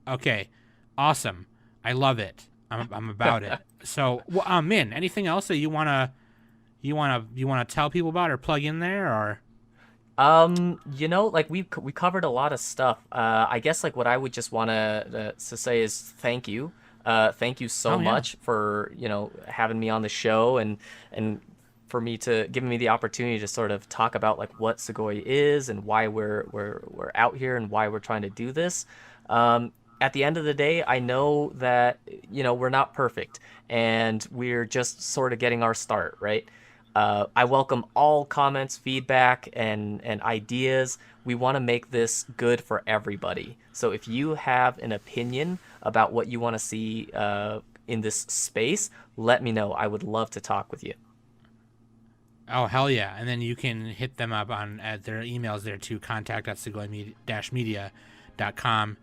Okay. Awesome. I love it. I'm about it. So, Minh, anything else that you wanna tell people about or plug in there or? Like we covered a lot of stuff. I guess like what I would just want to say is thank you. Thank you so much for, having me on the show and for giving me the opportunity to sort of talk about like what Sugoi is and why we're out here and why we're trying to do this. At the end of the day, I know that, we're not perfect and we're just sort of getting our start, right? I welcome all comments, feedback, and ideas. We want to make this good for everybody. So if you have an opinion about what you want to see in this space, let me know. I would love to talk with you. Oh, hell yeah. And then you can hit them up at their emails there too, contact@sugoi-media.com,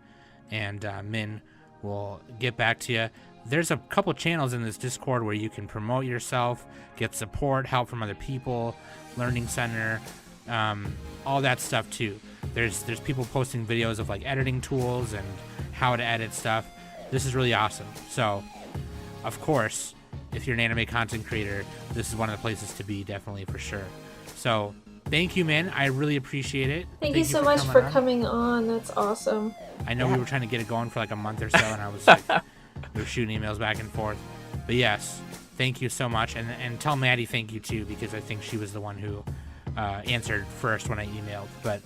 and Minh will get back to you. There's a couple channels in this Discord where you can promote yourself, get support, help from other people, learning center, all that stuff too. There's people posting videos of like editing tools and how to edit stuff. This is really awesome. So, of course, if you're an anime content creator, this is one of the places to be, definitely, for sure. So, thank you, Minh. I really appreciate it. Thank you so much for coming on. That's awesome. I know we were trying to get it going for like a month or so, and I was like, we were shooting emails back and forth. But yes, thank you so much. And tell Maddie thank you, too, because I think she was the one who answered first when I emailed. But,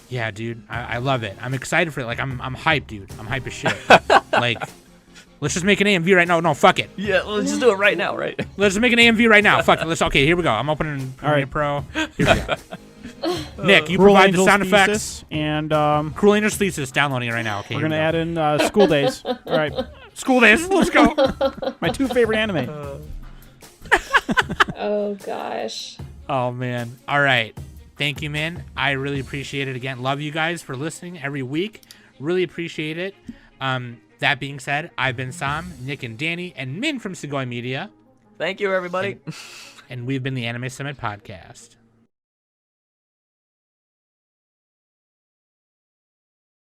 yeah, dude, I love it. I'm excited for it. Like, I'm hyped, dude. I'm hyped as shit. Like... Let's just make an AMV right now. No, fuck it. Yeah, let's just do it right now, right? Let's just make an AMV right now. Fuck it. Okay, here we go. I'm opening Premiere Pro. Here we go. Nick, you Cruel provide Angel's the sound effects. Thesis, and Cruel Angel's Thesis, downloading it right now. Okay, we're going to add in School Days. All right. School Days, let's go. My two favorite anime. Oh, gosh. Oh, man. All right. Thank you, Minh. I really appreciate it again. Love you guys for listening every week. Really appreciate it. That being said, I've been Sam, Nick and Danny, and Minh from Sugoi Media. Thank you, everybody. And we've been the Anime Summit Podcast.